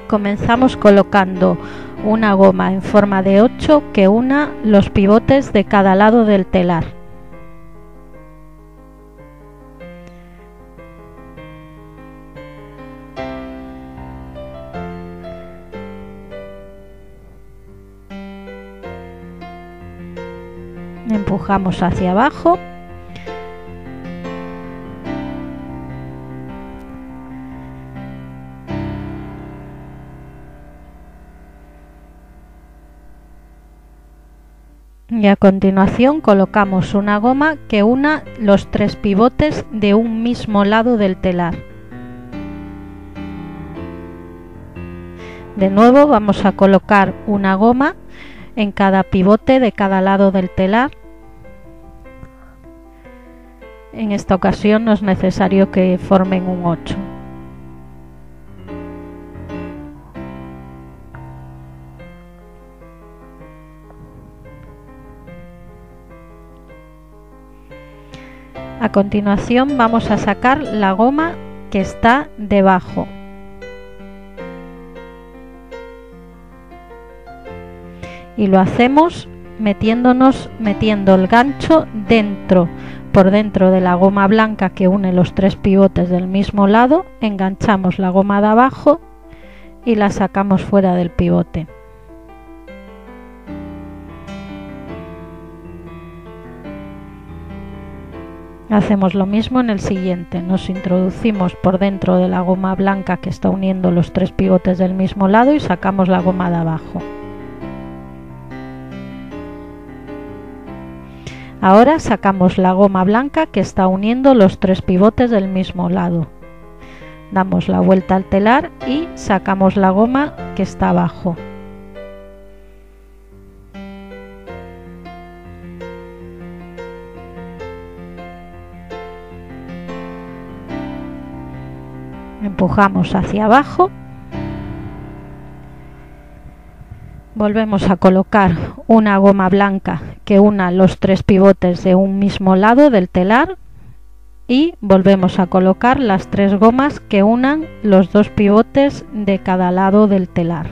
Comenzamos colocando una goma en forma de 8 que una los pivotes de cada lado del telar. Empujamos hacia abajo. Y a continuación colocamos una goma que una los 3 pivotes de un mismo lado del telar. De nuevo vamos a colocar una goma en cada pivote de cada lado del telar. En esta ocasión no es necesario que formen un 8. A continuación vamos a sacar la goma que está debajo. Y lo hacemos metiendo el gancho por dentro de la goma blanca que une los 3 pivotes del mismo lado. Enganchamos la goma de abajo y la sacamos fuera del pivote. Hacemos lo mismo en el siguiente. Nos introducimos por dentro de la goma blanca que está uniendo los 3 pivotes del mismo lado y sacamos la goma de abajo. Ahora sacamos la goma blanca que está uniendo los 3 pivotes del mismo lado. Damos la vuelta al telar y sacamos la goma que está abajo. Empujamos hacia abajo. Volvemos a colocar una goma blanca que una los 3 pivotes de un mismo lado del telar y volvemos a colocar las 3 gomas que unan los 2 pivotes de cada lado del telar.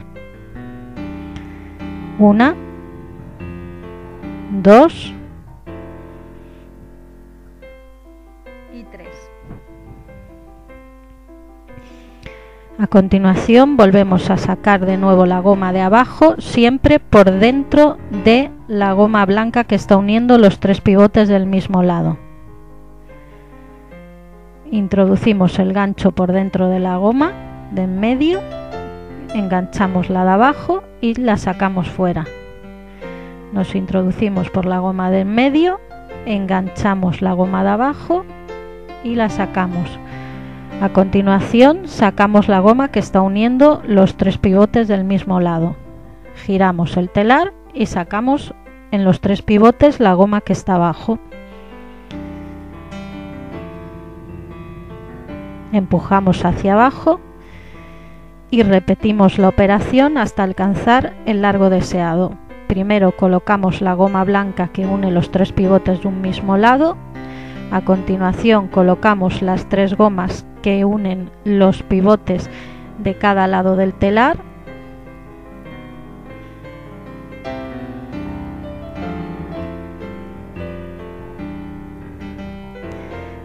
1, 2 y 3. A continuación volvemos a sacar de nuevo la goma de abajo, siempre por dentro de la goma blanca que está uniendo los 3 pivotes del mismo lado. Introducimos el gancho por dentro de la goma de en medio, enganchamos la de abajo y la sacamos fuera. Nos introducimos por la goma de en medio, enganchamos la goma de abajo y la sacamos. A continuación sacamos la goma que está uniendo los 3 pivotes del mismo lado. Giramos el telar y sacamos en los 3 pivotes la goma que está abajo. Empujamos hacia abajo y repetimos la operación hasta alcanzar el largo deseado. Primero colocamos la goma blanca que une los 3 pivotes de un mismo lado. A continuación colocamos las 3 gomas que unen los pivotes de cada lado del telar.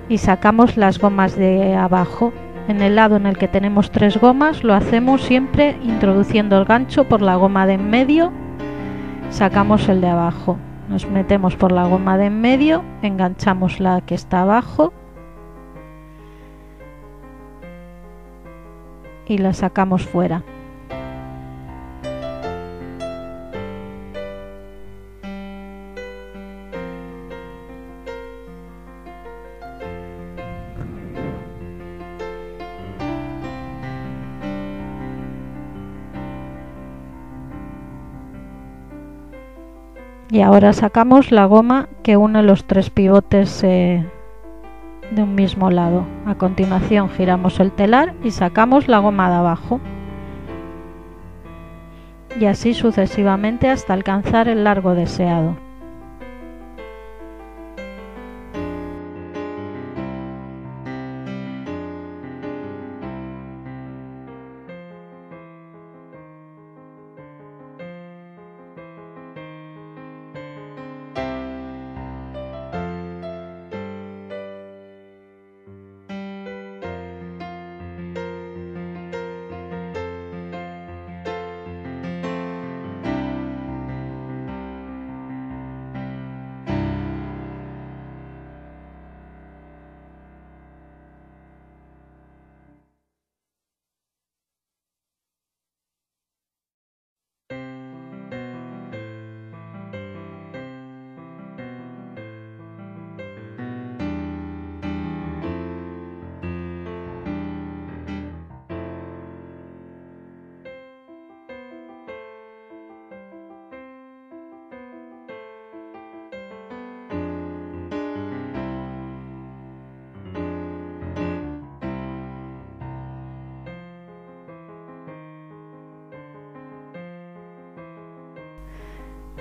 Y sacamos las gomas de abajo. En el lado en el que tenemos 3 gomas lo hacemos siempre introduciendo el gancho por la goma de en medio. Sacamos el de abajo. Nos metemos por la goma de en medio, enganchamos la que está abajo y la sacamos fuera. Y ahora sacamos la goma que une los 3 pivotes de un mismo lado. A continuación giramos el telar y sacamos la goma de abajo. Y así sucesivamente hasta alcanzar el largo deseado.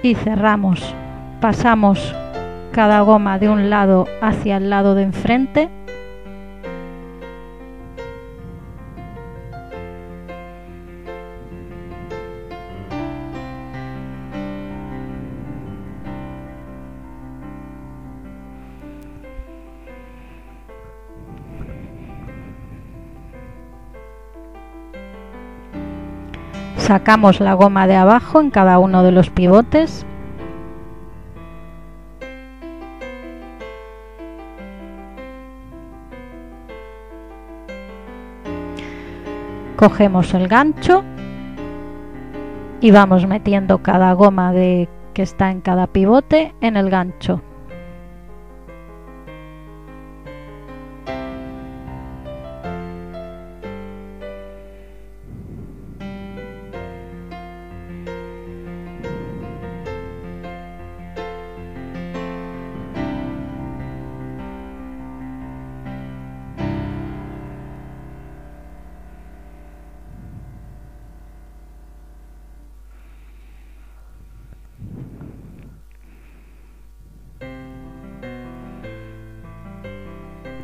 y cerramos. Pasamos cada goma de un lado hacia el lado de enfrente. Sacamos la goma de abajo en cada uno de los pivotes. Cogemos el gancho y vamos metiendo cada goma que está en cada pivote en el gancho.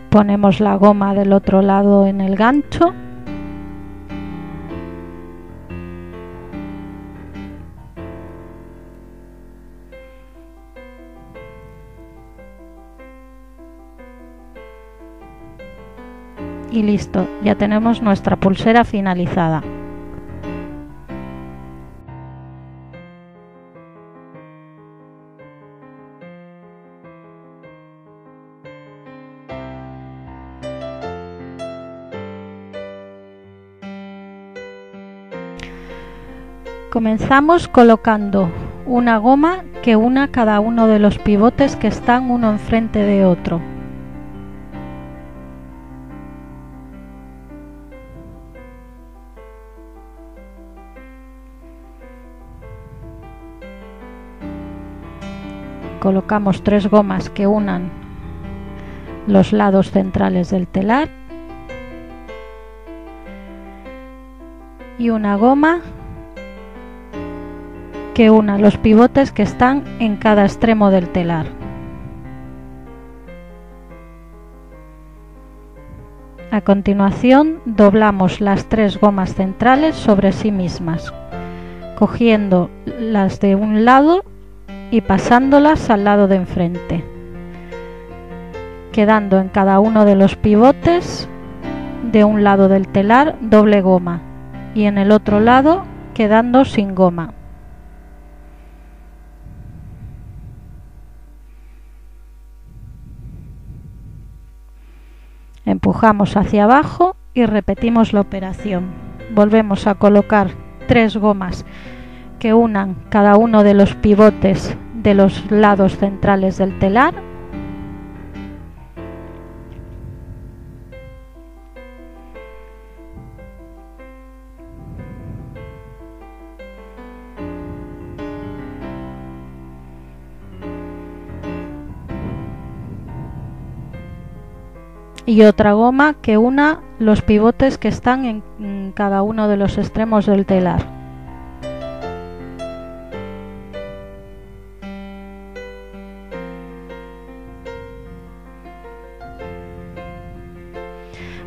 Ponemos la goma del otro lado en el gancho. Y listo, ya tenemos nuestra pulsera finalizada. Comenzamos colocando una goma que una cada uno de los pivotes que están uno enfrente de otro. Colocamos 3 gomas que unan los lados centrales del telar y una goma que una los pivotes que están en cada extremo del telar. A continuación doblamos las 3 gomas centrales sobre sí mismas, cogiendo las de un lado y pasándolas al lado de enfrente, quedando en cada uno de los pivotes de un lado del telar doble goma y en el otro lado quedando sin goma. Empujamos hacia abajo y repetimos la operación. Volvemos a colocar 3 gomas que unan cada uno de los pivotes de los lados centrales del telar. Y otra goma que una los pivotes que están en cada uno de los extremos del telar.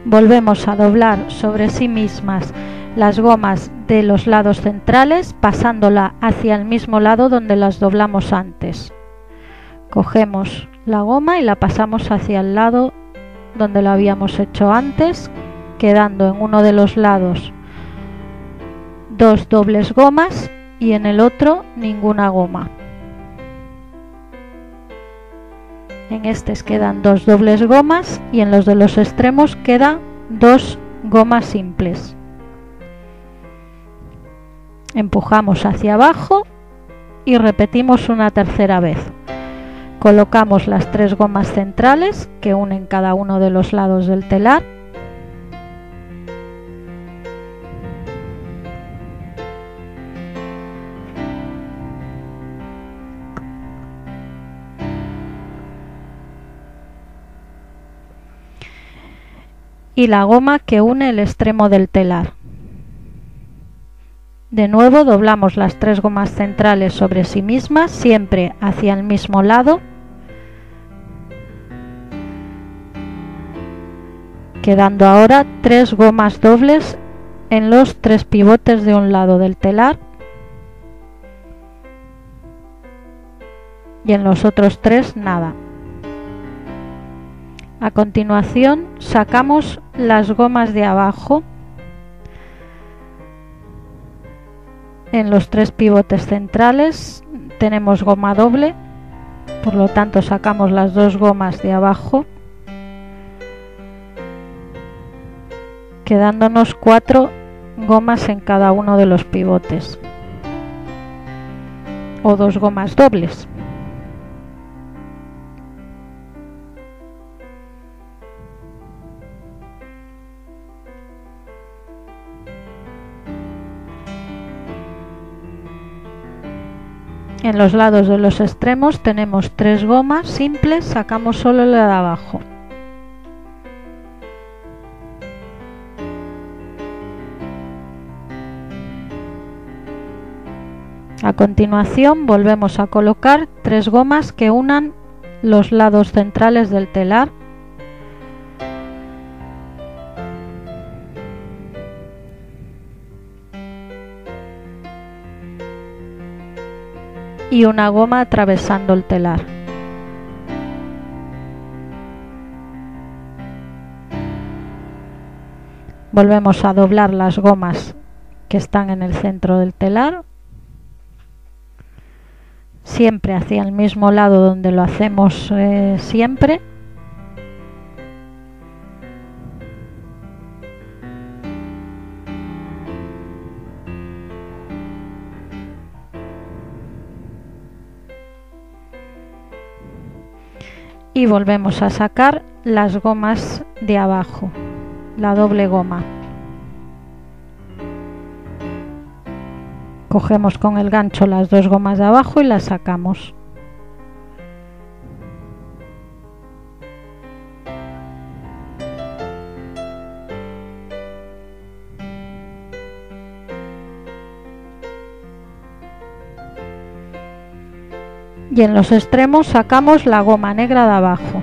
Volvemos a doblar sobre sí mismas las gomas de los lados centrales, pasándola hacia el mismo lado donde las doblamos antes. Cogemos la goma y la pasamos hacia el lado donde lo habíamos hecho antes, quedando en uno de los lados 2 dobles gomas y en el otro ninguna goma. En este quedan 2 dobles gomas y en los de los extremos quedan 2 gomas simples. Empujamos hacia abajo y repetimos una tercera vez. Colocamos las 3 gomas centrales que unen cada uno de los lados del telar. Y la goma que une el extremo del telar. De nuevo doblamos las 3 gomas centrales sobre sí mismas, siempre hacia el mismo lado, quedando ahora 3 gomas dobles en los 3 pivotes de un lado del telar y en los otros 3 nada. A continuación sacamos las gomas de abajo en los 3 pivotes centrales. Tenemos goma doble, por lo tanto sacamos las 2 gomas de abajo, quedándonos 4 gomas en cada uno de los pivotes, o 2 gomas dobles. En los lados de los extremos tenemos 3 gomas simples, sacamos solo la de abajo. A continuación volvemos a colocar 3 gomas que unan los lados centrales del telar . Y una goma atravesando el telar. Volvemos a doblar las gomas que están en el centro del telar, siempre hacia el mismo lado donde lo hacemos siempre. Y volvemos a sacar las gomas de abajo, la doble goma. Cogemos con el gancho las 2 gomas de abajo y las sacamos. Y en los extremos sacamos la goma negra de abajo.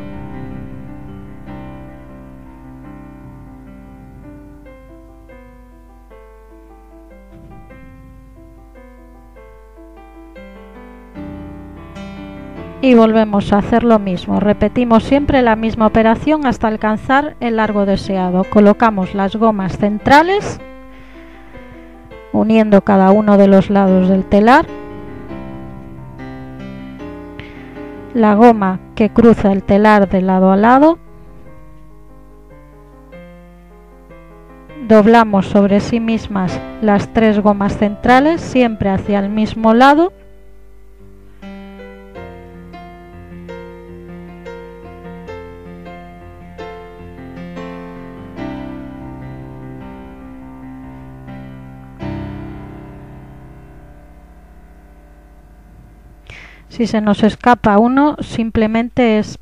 Y volvemos a hacer lo mismo, repetimos siempre la misma operación hasta alcanzar el largo deseado. Colocamos las gomas centrales, uniendo cada uno de los lados del telar. La goma que cruza el telar de lado a lado, doblamos sobre sí mismas las 3 gomas centrales, siempre hacia el mismo lado, si se nos escapa uno, simplemente es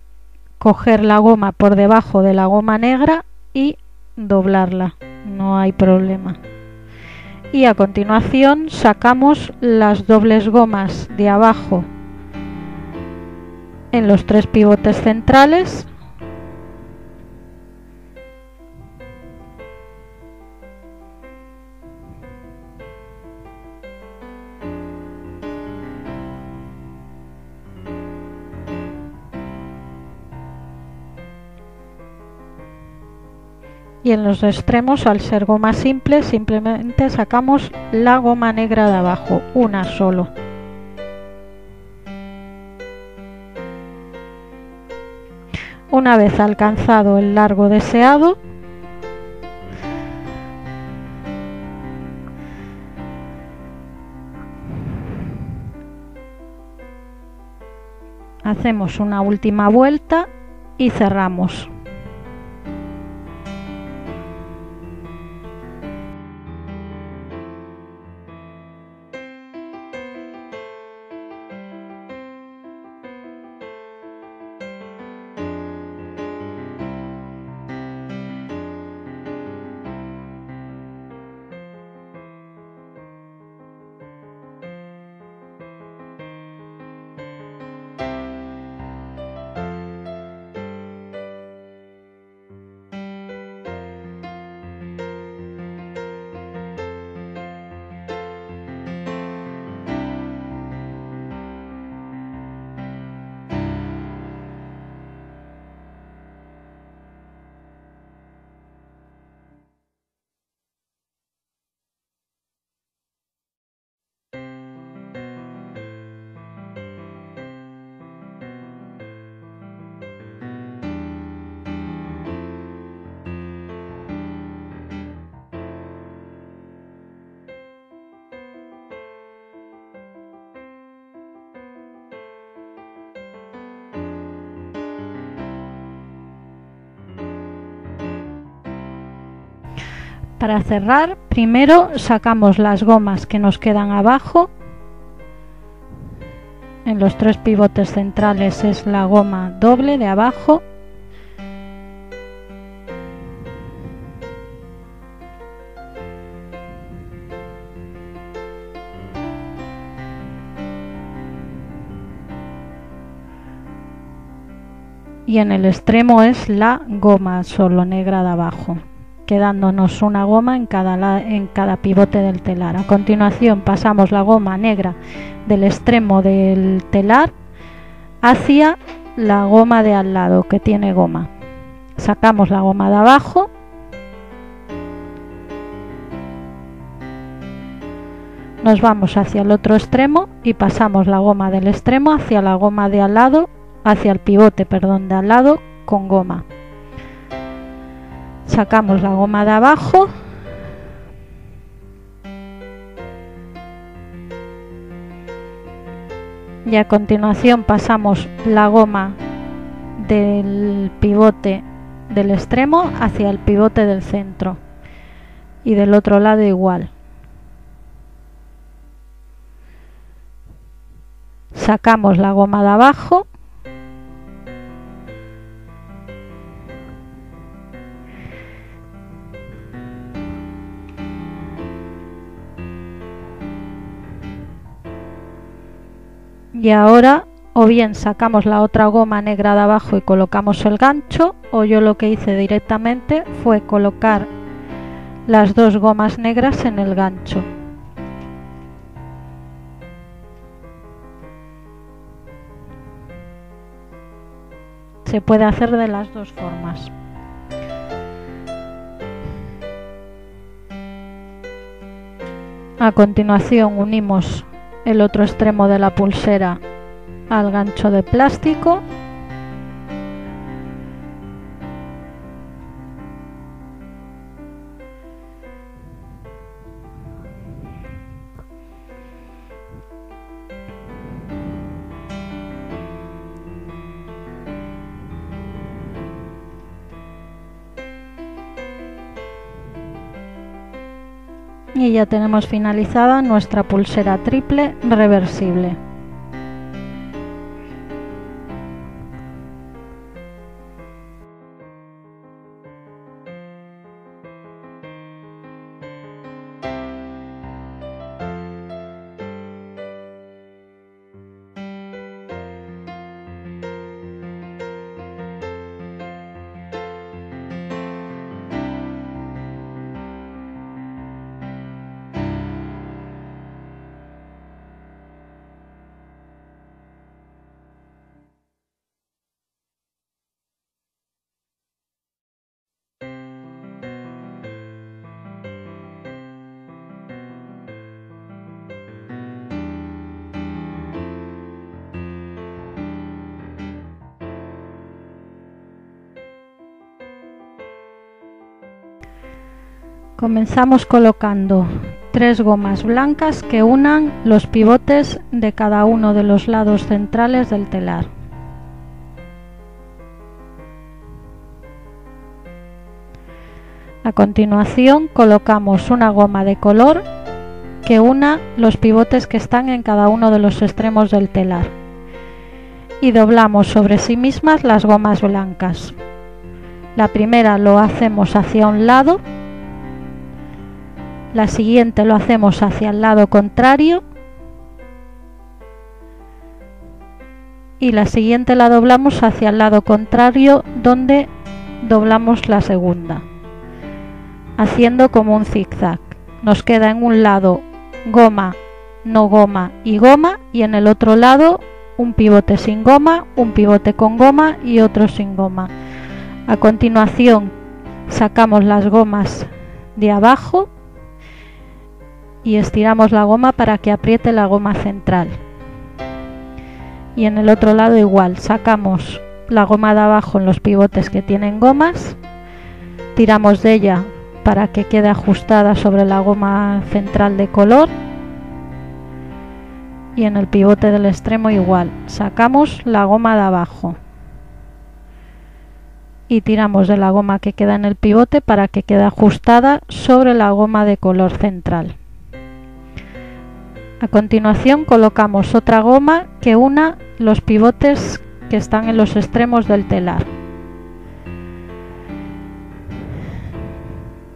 coger la goma por debajo de la goma negra y doblarla, no hay problema. Y a continuación sacamos las dobles gomas de abajo en los 3 pivotes centrales . Y en los extremos, al ser goma simple, simplemente sacamos la goma negra de abajo, una solo. Una vez alcanzado el largo deseado, hacemos una última vuelta y cerramos. Para cerrar, primero sacamos las gomas que nos quedan abajo. En los 3 pivotes centrales es la goma doble de abajo. Y en el extremo es la goma solo negra de abajo, quedándonos una goma en cada pivote del telar. A continuación pasamos la goma negra del extremo del telar hacia la goma de al lado que tiene goma. Sacamos la goma de abajo, nos vamos hacia el otro extremo y pasamos la goma del extremo hacia la goma de al lado, hacia el pivote, perdón, de al lado con goma. Sacamos la goma de abajo, y a continuación pasamos la goma del pivote del extremo hacia el pivote del centro y del otro lado igual. Sacamos la goma de abajo, y ahora o bien sacamos la otra goma negra de abajo y colocamos el gancho, o yo lo que hice directamente fue colocar las 2 gomas negras en el gancho. Se puede hacer de las 2 formas. A continuación unimos el otro extremo de la pulsera al gancho de plástico . Y ya tenemos finalizada nuestra pulsera triple reversible. Comenzamos colocando 3 gomas blancas que unan los pivotes de cada uno de los lados centrales del telar. A continuación colocamos una goma de color que una los pivotes que están en cada uno de los extremos del telar y doblamos sobre sí mismas las gomas blancas. La primera lo hacemos hacia un lado, la siguiente lo hacemos hacia el lado contrario y la siguiente la doblamos hacia el lado contrario donde doblamos la segunda, haciendo como un zigzag. Nos queda en un lado goma, no goma y goma, y en el otro lado un pivote sin goma, un pivote con goma y otro sin goma. A continuación sacamos las gomas de abajo y estiramos la goma para que apriete la goma central. Y en el otro lado igual, sacamos la goma de abajo en los pivotes que tienen gomas, tiramos de ella para que quede ajustada sobre la goma central de color, y en el pivote del extremo igual, sacamos la goma de abajo, y tiramos de la goma que queda en el pivote para que quede ajustada sobre la goma de color central. A continuación colocamos otra goma que una los pivotes que están en los extremos del telar.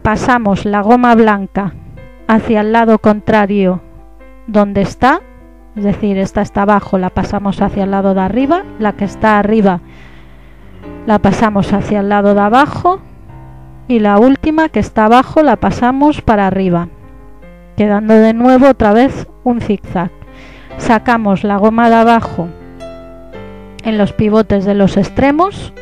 Pasamos la goma blanca hacia el lado contrario donde está, es decir, esta está abajo, la pasamos hacia el lado de arriba, la que está arriba la pasamos hacia el lado de abajo y la última que está abajo la pasamos para arriba, quedando de nuevo otra vez un zigzag. Sacamos la goma de abajo en los pivotes de los extremos,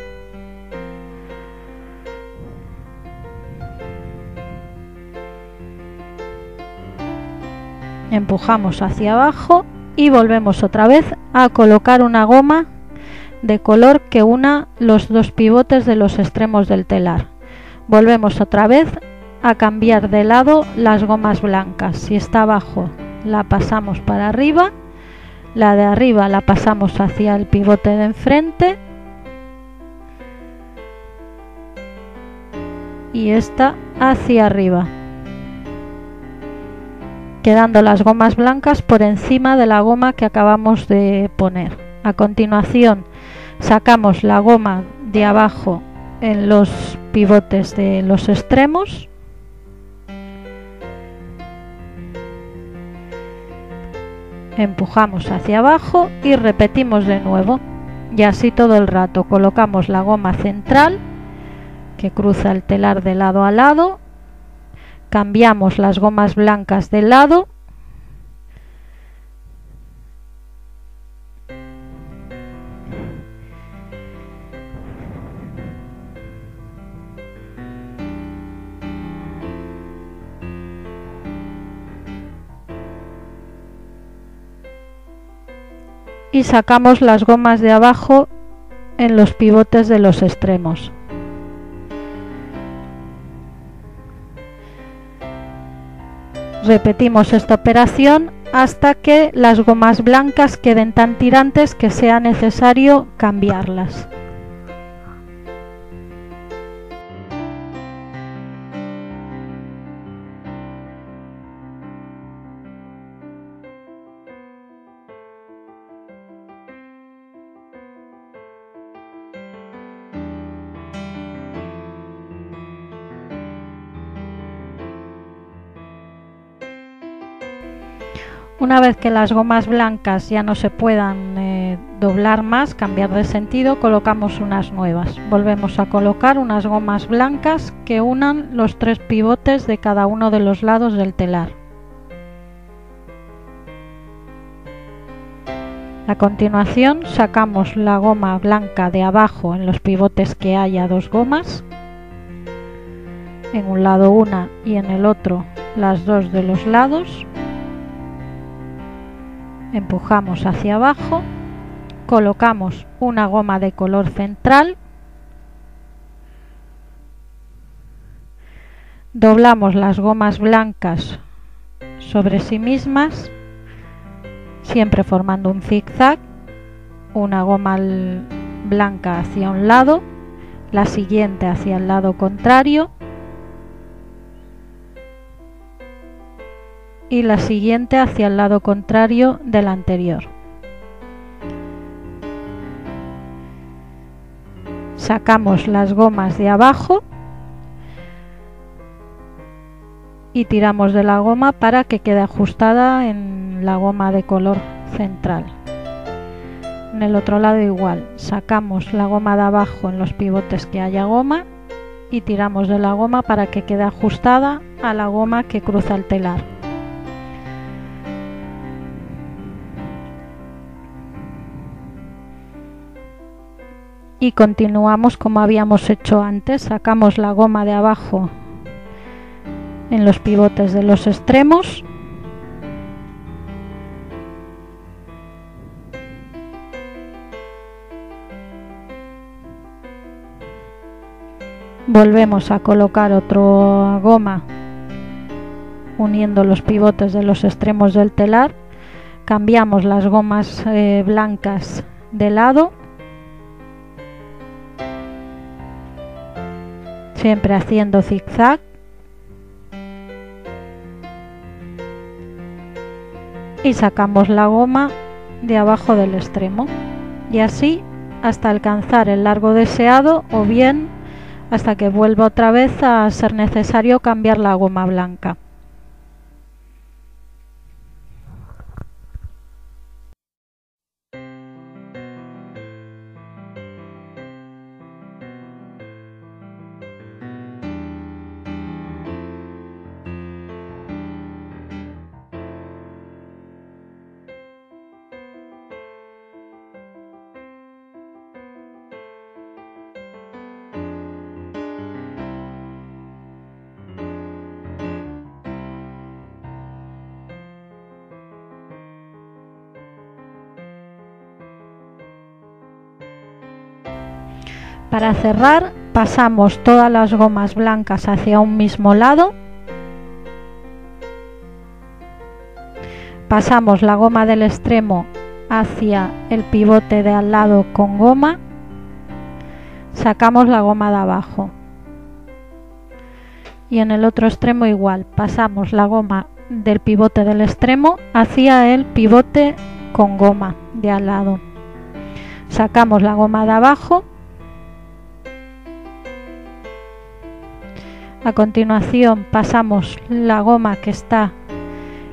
empujamos hacia abajo y volvemos otra vez a colocar una goma de color que una los dos pivotes de los extremos del telar. Volvemos otra vez a cambiar de lado las gomas blancas. Si está abajo la pasamos para arriba, la de arriba la pasamos hacia el pivote de enfrente y esta hacia arriba, quedando las gomas blancas por encima de la goma que acabamos de poner. A continuación sacamos la goma de abajo en los pivotes de los extremos, empujamos hacia abajo y repetimos de nuevo, y así todo el rato. Colocamos la goma central que cruza el telar de lado a lado, cambiamos las gomas blancas de lado y sacamos las gomas de abajo en los pivotes de los extremos. Repetimos esta operación hasta que las gomas blancas queden tan tirantes que sea necesario cambiarlas. Una vez que las gomas blancas ya no se puedan doblar más, cambiar de sentido, colocamos unas nuevas. Volvemos a colocar unas gomas blancas que unan los tres pivotes de cada uno de los lados del telar. A continuación sacamos la goma blanca de abajo en los pivotes que haya dos gomas, en un lado una y en el otro las dos de los lados. Empujamos hacia abajo, colocamos una goma de color central, doblamos las gomas blancas sobre sí mismas, siempre formando un zigzag, una goma blanca hacia un lado, la siguiente hacia el lado contrario y la siguiente hacia el lado contrario de la anterior. Sacamos las gomas de abajo y tiramos de la goma para que quede ajustada en la goma de color central. En el otro lado igual, sacamos la goma de abajo en los pivotes que haya goma y tiramos de la goma para que quede ajustada a la goma que cruza el telar. Y continuamos como habíamos hecho antes, sacamos la goma de abajo en los pivotes de los extremos, volvemos a colocar otra goma uniendo los pivotes de los extremos del telar, cambiamos las gomas blancas de lado siempre haciendo zigzag, y sacamos la goma de abajo del extremo, y así hasta alcanzar el largo deseado, o bien hasta que vuelva otra vez a ser necesario cambiar la goma blanca. Para cerrar, pasamos todas las gomas blancas hacia un mismo lado, pasamos la goma del extremo hacia el pivote de al lado con goma, sacamos la goma de abajo, y en el otro extremo igual, pasamos la goma del pivote del extremo hacia el pivote con goma de al lado, sacamos la goma de abajo. A continuación pasamos la goma que está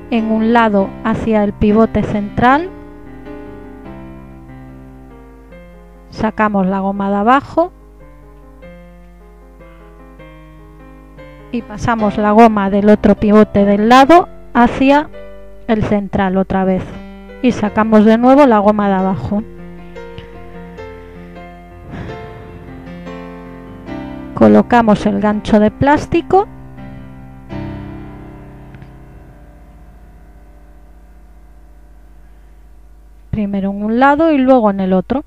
en un lado hacia el pivote central, sacamos la goma de abajo y pasamos la goma del otro pivote del lado hacia el central otra vez y sacamos de nuevo la goma de abajo. Colocamos el gancho de plástico primero en un lado y luego en el otro.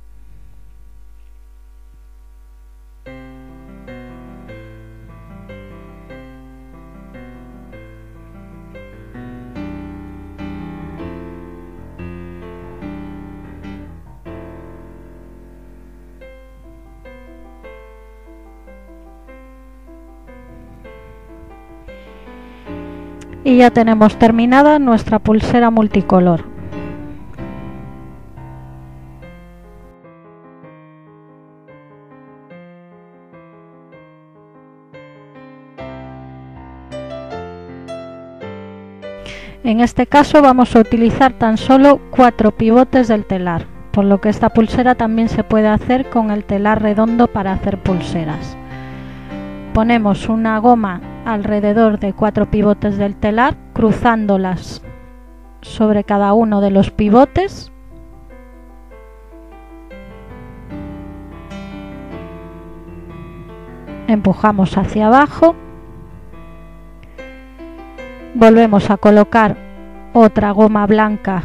Y ya tenemos terminada nuestra pulsera multicolor. En este caso vamos a utilizar tan solo 4 pivotes del telar, por lo que esta pulsera también se puede hacer con el telar redondo para hacer pulseras. Ponemos una goma alrededor de 4 pivotes del telar, cruzándolas sobre cada uno de los pivotes. Empujamos hacia abajo. Volvemos a colocar otra goma blanca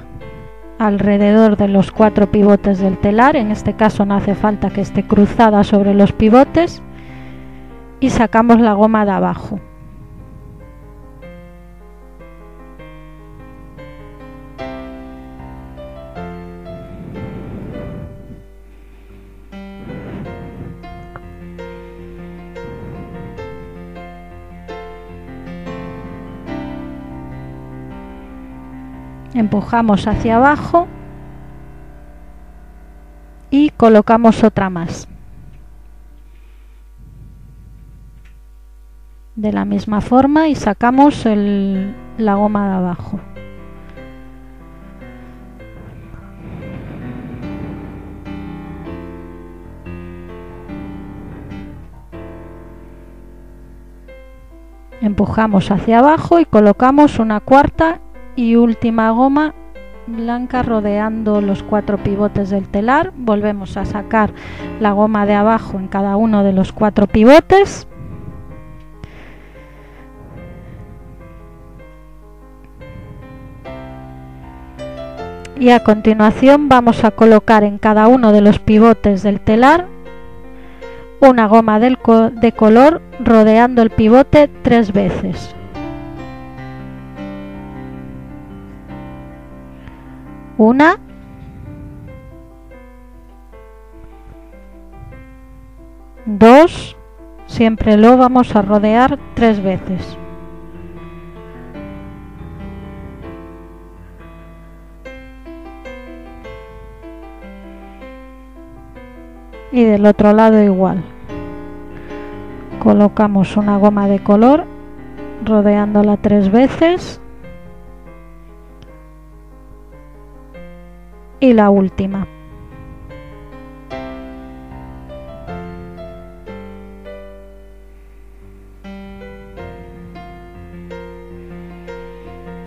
alrededor de los 4 pivotes del telar. En este caso no hace falta que esté cruzada sobre los pivotes. Y sacamos la goma de abajo. Empujamos hacia abajo y colocamos otra más. De la misma forma y sacamos la goma de abajo. Empujamos hacia abajo y colocamos una cuarta y última goma blanca rodeando los 4 pivotes del telar. Volvemos a sacar la goma de abajo en cada uno de los 4 pivotes. Y a continuación vamos a colocar en cada uno de los pivotes del telar una goma de color rodeando el pivote 3 veces. Una, dos, Siempre lo vamos a rodear 3 veces. Y del otro lado igual. Colocamos una goma de color rodeándola 3 veces. Y la última.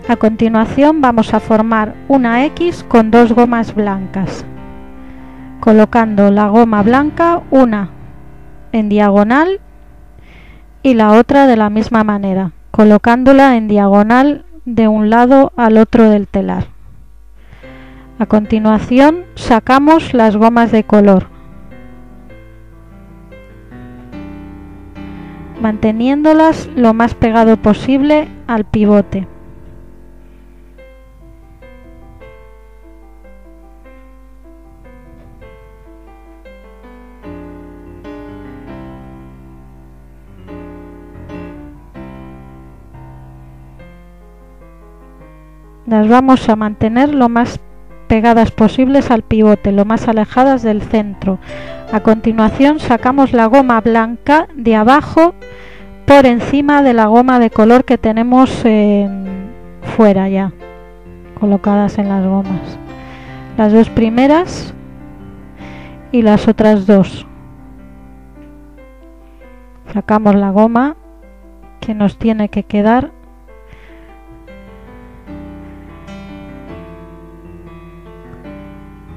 A continuación vamos a formar una X con 2 gomas blancas, colocando la goma blanca una en diagonal y la otra de la misma manera, colocándola en diagonal de un lado al otro del telar. A continuación sacamos las gomas de color, manteniéndolas lo más pegado posible al pivote. Las vamos a mantener lo más pegadas posibles al pivote, lo más alejadas del centro. A continuación sacamos la goma blanca de abajo por encima de la goma de color que tenemos fuera ya, colocadas en las gomas. Las 2 primeras y las otras 2. Sacamos la goma que nos tiene que quedar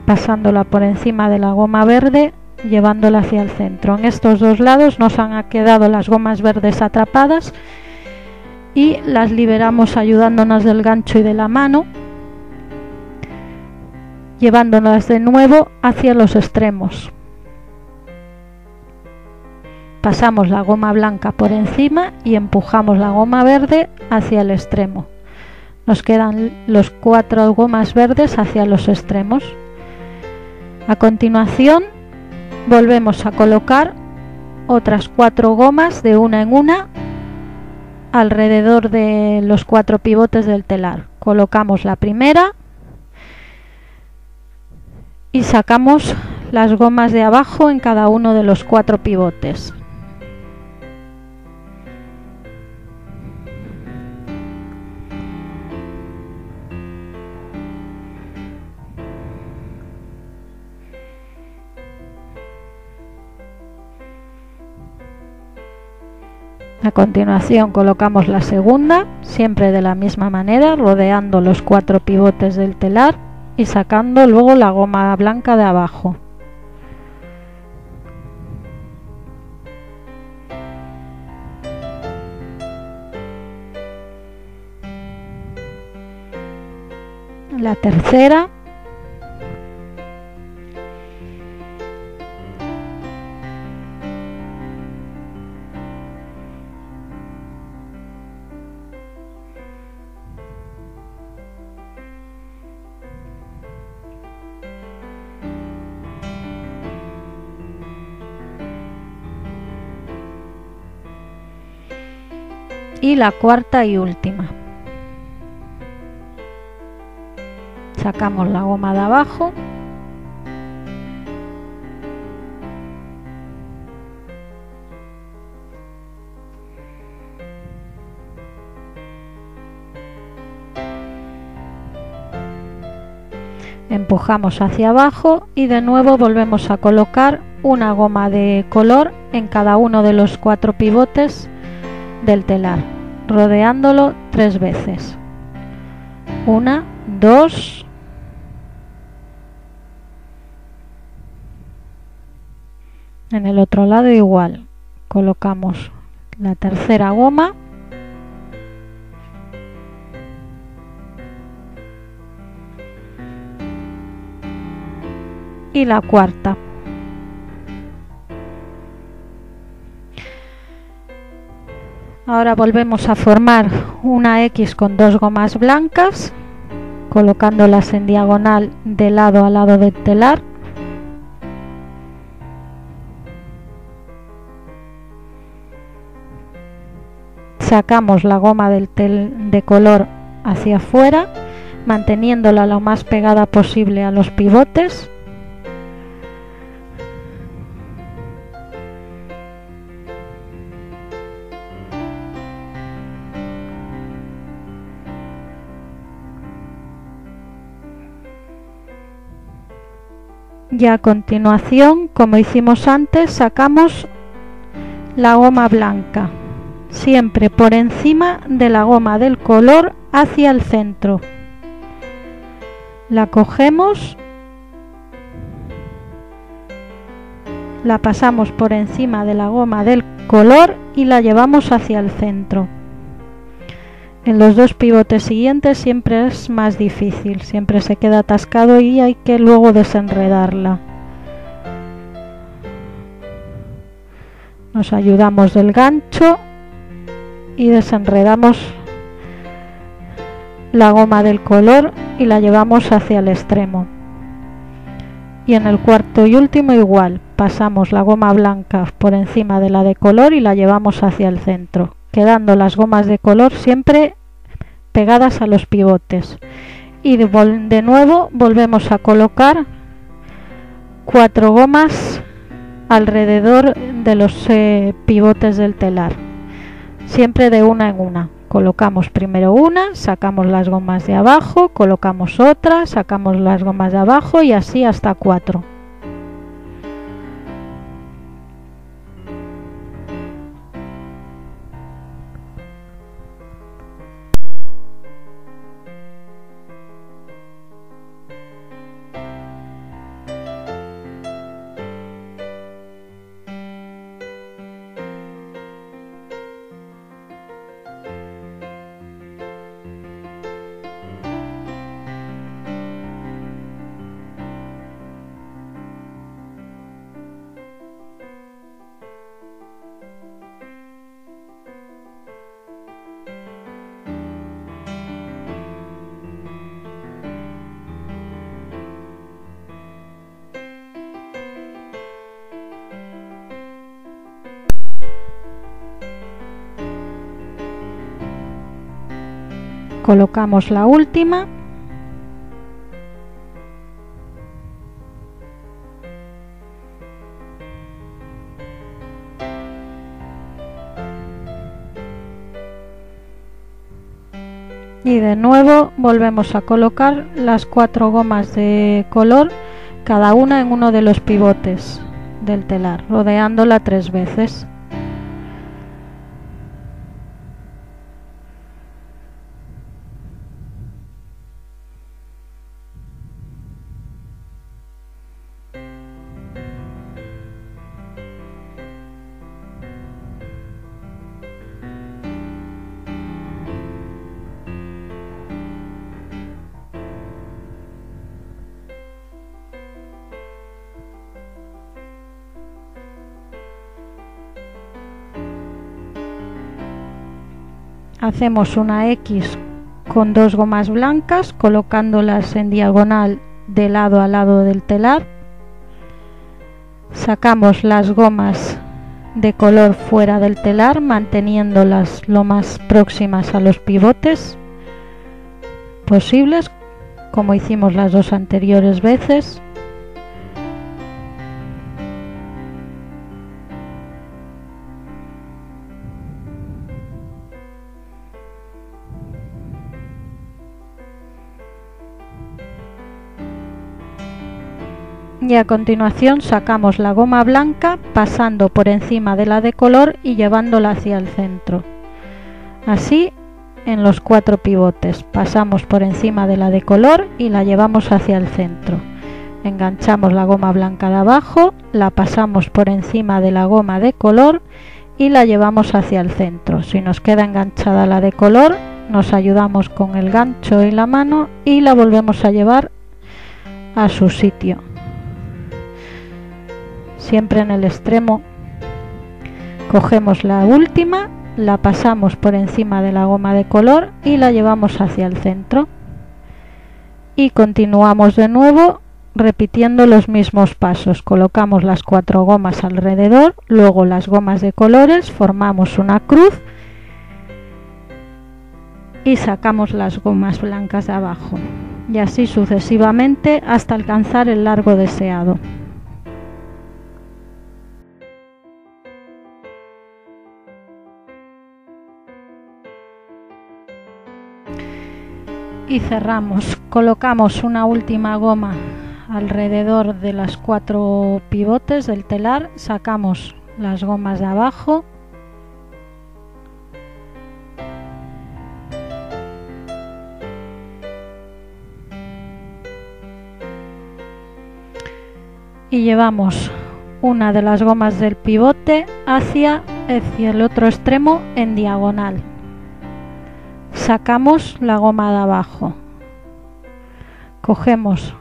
pasándola por encima de la goma verde, llevándola hacia el centro. En estos 2 lados nos han quedado las gomas verdes atrapadas y las liberamos ayudándonos del gancho y de la mano, llevándolas de nuevo hacia los extremos. Pasamos la goma blanca por encima y empujamos la goma verde hacia el extremo. Nos quedan los 4 gomas verdes hacia los extremos. A continuación volvemos a colocar otras 4 gomas de una en una alrededor de los 4 pivotes del telar. Colocamos la primera y sacamos las gomas de abajo en cada uno de los 4 pivotes. A continuación colocamos la segunda, siempre de la misma manera, rodeando los 4 pivotes del telar y sacando luego la goma blanca de abajo. La tercera. Y la cuarta y última. Sacamos la goma de abajo. Empujamos hacia abajo y de nuevo volvemos a colocar una goma de color en cada uno de los 4 pivotes del telar, rodeándolo 3 veces. 1, 2, en el otro lado igual, colocamos la tercera goma y la cuarta. Ahora volvemos a formar una X con 2 gomas blancas, colocándolas en diagonal de lado a lado del telar. sacamos la goma de color hacia afuera, manteniéndola lo más pegada posible a los pivotes. Y a continuación, como hicimos antes, sacamos la goma blanca, siempre por encima de la goma del color hacia el centro. La cogemos, la pasamos por encima de la goma del color y la llevamos hacia el centro. En los dos pivotes siguientes siempre es más difícil, siempre se queda atascado y hay que luego desenredarla. Nos ayudamos del gancho y desenredamos la goma del color y la llevamos hacia el extremo. Y en el cuarto y último igual, pasamos la goma blanca por encima de la de color y la llevamos hacia el centro, quedando las gomas de color siempre pegadas a los pivotes. Y de nuevo volvemos a colocar 4 gomas alrededor de los pivotes del telar, siempre de una en una. Colocamos primero una, sacamos las gomas de abajo, colocamos otra, sacamos las gomas de abajo y así hasta 4. Colocamos la última . Y de nuevo volvemos a colocar las 4 gomas de color, cada una en uno de los pivotes del telar, rodeándola 3 veces. Hacemos una X con 2 gomas blancas, colocándolas en diagonal de lado a lado del telar. Sacamos las gomas de color fuera del telar, manteniéndolas lo más próximas a los pivotes posibles, como hicimos las 2 anteriores veces. Y a continuación sacamos la goma blanca pasando por encima de la de color y llevándola hacia el centro. Así en los 4 pivotes pasamos por encima de la de color y la llevamos hacia el centro. Enganchamos la goma blanca de abajo, la pasamos por encima de la goma de color y la llevamos hacia el centro. Si nos queda enganchada la de color, nos ayudamos con el gancho y la mano y la volvemos a llevar a su sitio. Siempre en el extremo cogemos la última, la pasamos por encima de la goma de color y la llevamos hacia el centro. Y continuamos de nuevo repitiendo los mismos pasos. Colocamos las 4 gomas alrededor, luego las gomas de colores, formamos una cruz y sacamos las gomas blancas de abajo, y así sucesivamente hasta alcanzar el largo deseado. Y cerramos, colocamos una última goma alrededor de las 4 pivotes del telar, sacamos las gomas de abajo y llevamos una de las gomas del pivote hacia el otro extremo en diagonal. Sacamos la goma de abajo, cogemos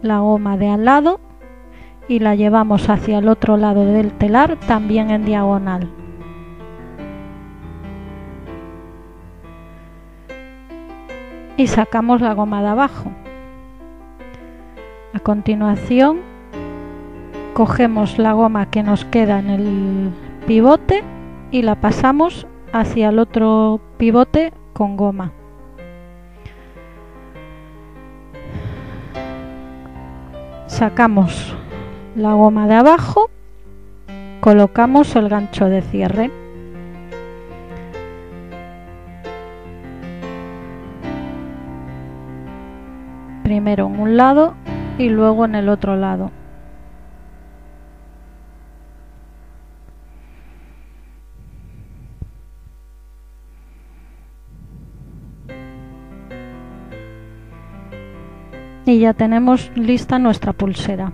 la goma de al lado y la llevamos hacia el otro lado del telar, también en diagonal. Y sacamos la goma de abajo. A continuación, cogemos la goma que nos queda en el pivote y la pasamos hacia el otro pivote con goma. Sacamos la goma de abajo, colocamos el gancho de cierre. Primero en un lado y luego en el otro lado. Y ya tenemos lista nuestra pulsera.